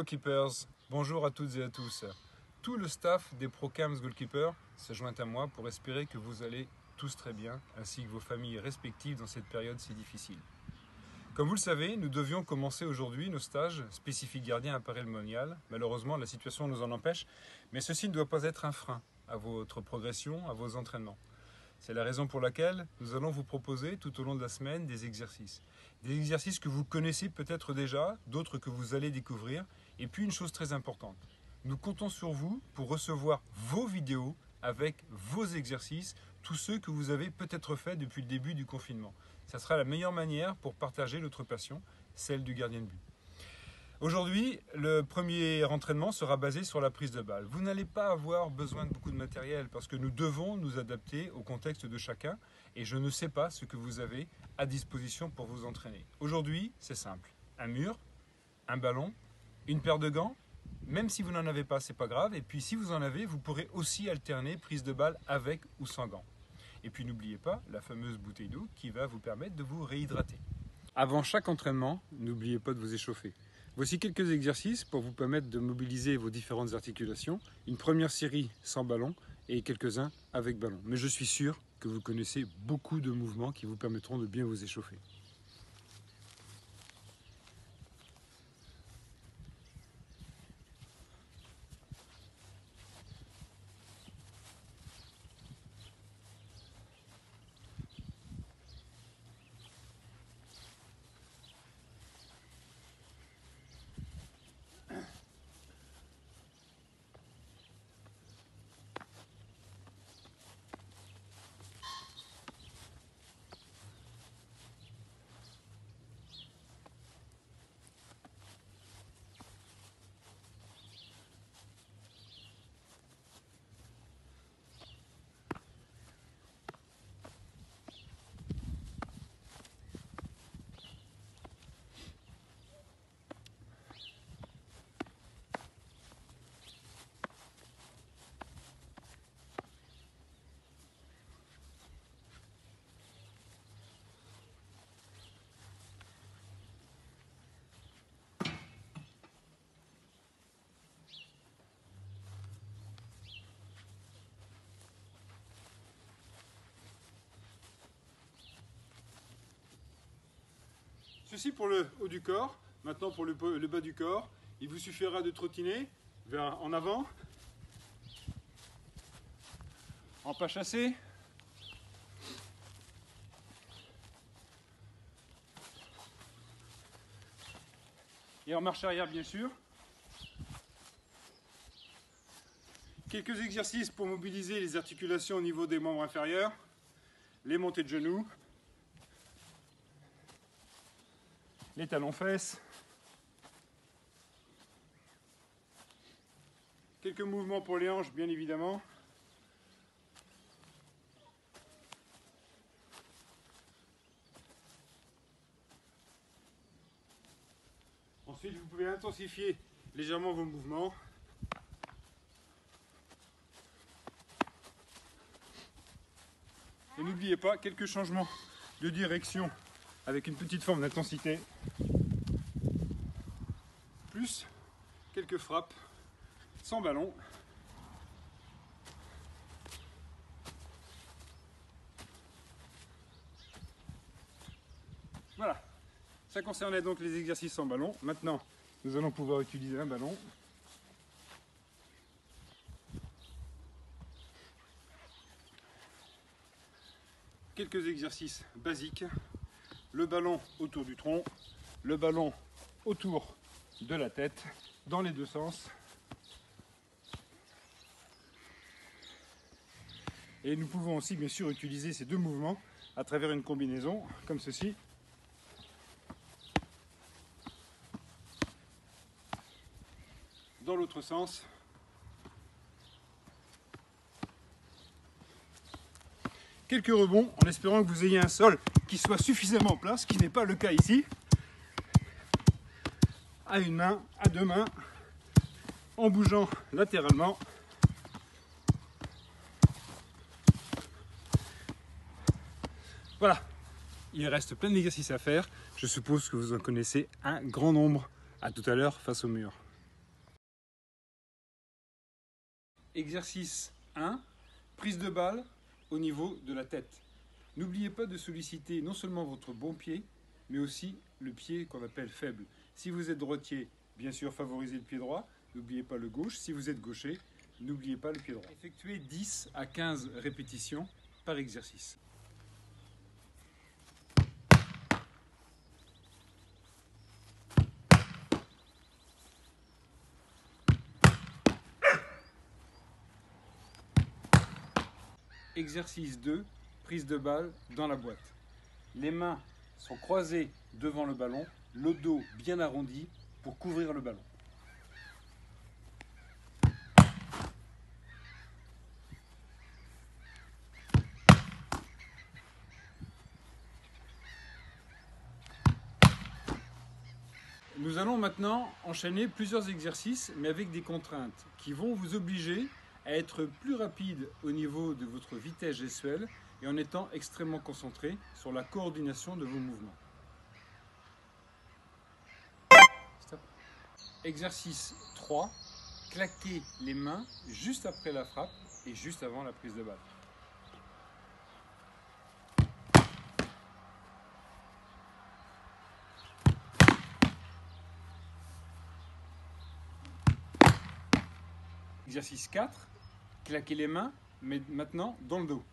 Hello Keepers, bonjour à toutes et à tous. Tout le staff des ProCams Goalkeepers se joint à moi pour espérer que vous allez tous très bien, ainsi que vos familles respectives dans cette période si difficile. Comme vous le savez, nous devions commencer aujourd'hui nos stages spécifiques gardiens à Paray-le-Monial. Malheureusement, la situation nous en empêche, mais ceci ne doit pas être un frein à votre progression, à vos entraînements. C'est la raison pour laquelle nous allons vous proposer tout au long de la semaine des exercices. Des exercices que vous connaissez peut-être déjà, d'autres que vous allez découvrir. Et puis une chose très importante, nous comptons sur vous pour recevoir vos vidéos avec vos exercices, tous ceux que vous avez peut-être faits depuis le début du confinement. Ça sera la meilleure manière pour partager notre passion, celle du gardien de but. Aujourd'hui, le premier entraînement sera basé sur la prise de balle. Vous n'allez pas avoir besoin de beaucoup de matériel parce que nous devons nous adapter au contexte de chacun et je ne sais pas ce que vous avez à disposition pour vous entraîner. Aujourd'hui, c'est simple. Un mur, un ballon, une paire de gants. Même si vous n'en avez pas, c'est pas grave. Et puis si vous en avez, vous pourrez aussi alterner prise de balle avec ou sans gants. Et puis n'oubliez pas la fameuse bouteille d'eau qui va vous permettre de vous réhydrater. Avant chaque entraînement, n'oubliez pas de vous échauffer. Voici quelques exercices pour vous permettre de mobiliser vos différentes articulations. Une première série sans ballon et quelques-uns avec ballon. Mais je suis sûr que vous connaissez beaucoup de mouvements qui vous permettront de bien vous échauffer. Ceci pour le haut du corps. Maintenant pour le bas du corps, il vous suffira de trottiner en avant, en pas chassé, et en marche arrière bien sûr. Quelques exercices pour mobiliser les articulations au niveau des membres inférieurs, les montées de genoux, les talons-fesses, quelques mouvements pour les hanches bien évidemment, ensuite vous pouvez intensifier légèrement vos mouvements. Et n'oubliez pas quelques changements de direction avec une petite forme d'intensité, plus quelques frappes sans ballon. Voilà, ça concernait donc les exercices sans ballon. Maintenant, nous allons pouvoir utiliser un ballon. Quelques exercices basiques. Le ballon autour du tronc, le ballon autour de la tête, dans les deux sens. Et nous pouvons aussi bien sûr utiliser ces deux mouvements à travers une combinaison comme ceci. Dans l'autre sens. Quelques rebonds en espérant que vous ayez un sol qui soit suffisamment plat, ce qui n'est pas le cas ici. À une main, à deux mains, en bougeant latéralement. Voilà, il reste plein d'exercices à faire. Je suppose que vous en connaissez un grand nombre. À tout à l'heure face au mur. Exercice 1, prise de balle au niveau de la tête. N'oubliez pas de solliciter non seulement votre bon pied, mais aussi le pied qu'on appelle faible. Si vous êtes droitier, bien sûr favorisez le pied droit, n'oubliez pas le gauche. Si vous êtes gaucher, n'oubliez pas le pied droit. Effectuez 10 à 15 répétitions par exercice. Exercice 2, prise de balle dans la boîte. Les mains sont croisées devant le ballon, le dos bien arrondi pour couvrir le ballon. Nous allons maintenant enchaîner plusieurs exercices, mais avec des contraintes qui vont vous obliger à être plus rapide au niveau de votre vitesse gestuelle et en étant extrêmement concentré sur la coordination de vos mouvements. Stop. Exercice 3, claquez les mains juste après la frappe et juste avant la prise de balle. Exercice 4, claquez les mains, mais maintenant dans le dos.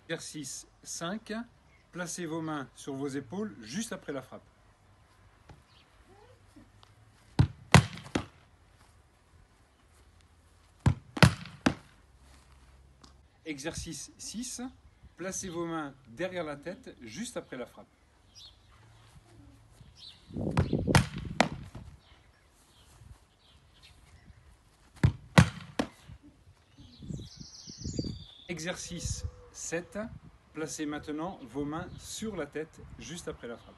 Exercice 5, placez vos mains sur vos épaules juste après la frappe. Exercice 6, placez vos mains derrière la tête juste après la frappe. Exercice 7, placez maintenant vos mains sur la tête juste après la frappe.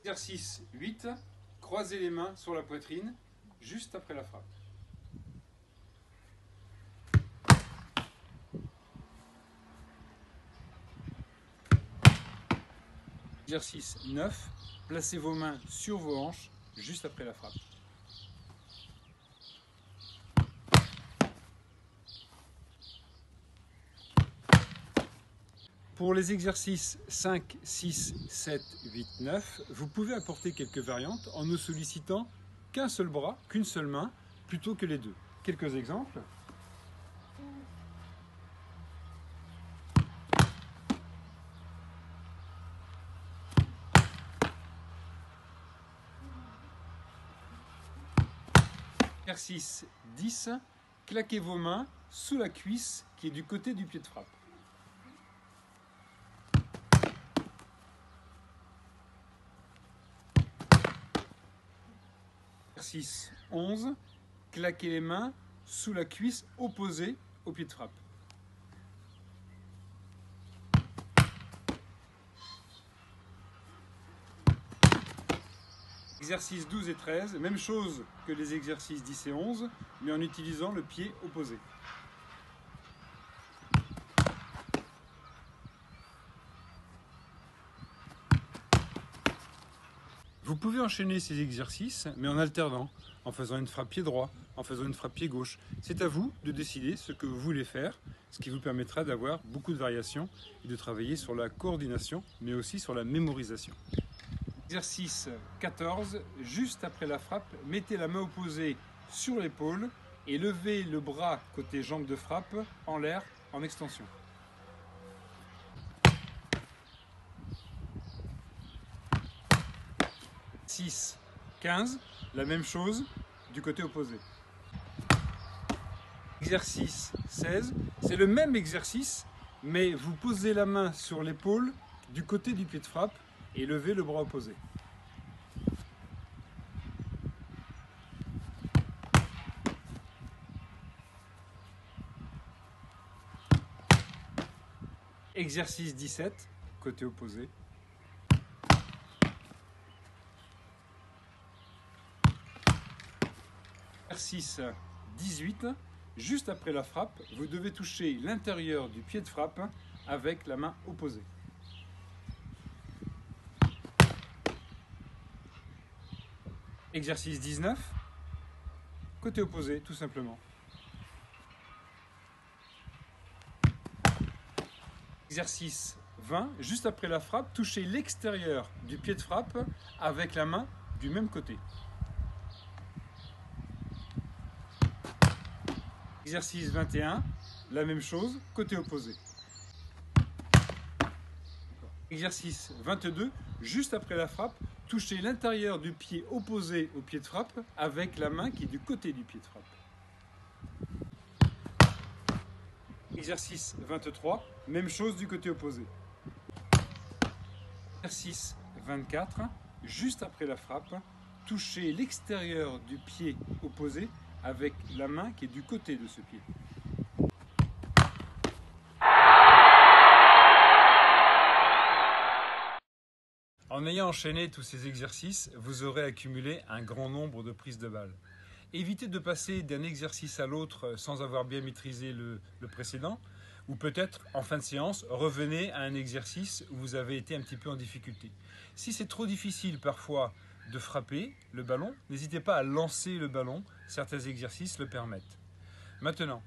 Exercice 8, croisez les mains sur la poitrine juste après la frappe. Exercice 9, placez vos mains sur vos hanches juste après la frappe. Pour les exercices 5, 6, 7, 8, 9, vous pouvez apporter quelques variantes en ne sollicitant qu'un seul bras, qu'une seule main, plutôt que les deux. Quelques exemples. Exercice 10, claquez vos mains sous la cuisse qui est du côté du pied de frappe. Exercice 11, claquez les mains sous la cuisse opposée au pied de frappe. Exercices 12 et 13, même chose que les exercices 10 et 11, mais en utilisant le pied opposé. Vous pouvez enchaîner ces exercices, mais en alternant, en faisant une frappe pied droit, en faisant une frappe pied gauche. C'est à vous de décider ce que vous voulez faire, ce qui vous permettra d'avoir beaucoup de variations et de travailler sur la coordination, mais aussi sur la mémorisation. Exercice 14, juste après la frappe, mettez la main opposée sur l'épaule et levez le bras côté jambe de frappe en l'air en extension. Exercice 15, la même chose du côté opposé. Exercice 16, c'est le même exercice, mais vous posez la main sur l'épaule du côté du pied de frappe et levez le bras opposé. Exercice 17, côté opposé. Exercice 18. Juste après la frappe, vous devez toucher l'intérieur du pied de frappe avec la main opposée. Exercice 19. Côté opposé, tout simplement. Exercice 20. Juste après la frappe, touchez l'extérieur du pied de frappe avec la main du même côté. Exercice 21. La même chose, côté opposé. Exercice 22. Juste après la frappe, touchez l'intérieur du pied opposé au pied de frappe avec la main qui est du côté du pied de frappe. Exercice 23, même chose du côté opposé. Exercice 24, juste après la frappe, touchez l'extérieur du pied opposé avec la main qui est du côté de ce pied. En ayant enchaîné tous ces exercices, vous aurez accumulé un grand nombre de prises de balles. Évitez de passer d'un exercice à l'autre sans avoir bien maîtrisé le précédent, ou peut-être, en fin de séance, revenez à un exercice où vous avez été un petit peu en difficulté. Si c'est trop difficile parfois de frapper le ballon, n'hésitez pas à lancer le ballon, certains exercices le permettent. Maintenant,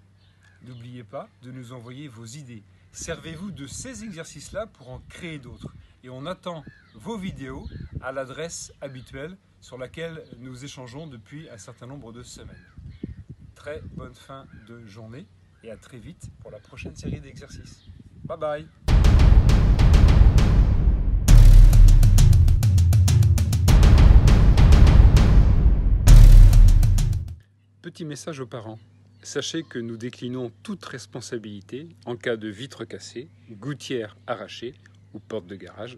n'oubliez pas de nous envoyer vos idées. Servez-vous de ces exercices-là pour en créer d'autres. Et on attend vos vidéos à l'adresse habituelle sur laquelle nous échangeons depuis un certain nombre de semaines. Très bonne fin de journée et à très vite pour la prochaine série d'exercices. Bye bye! Petit message aux parents. Sachez que nous déclinons toute responsabilité en cas de vitre cassée, gouttière arrachée ou porte de garage.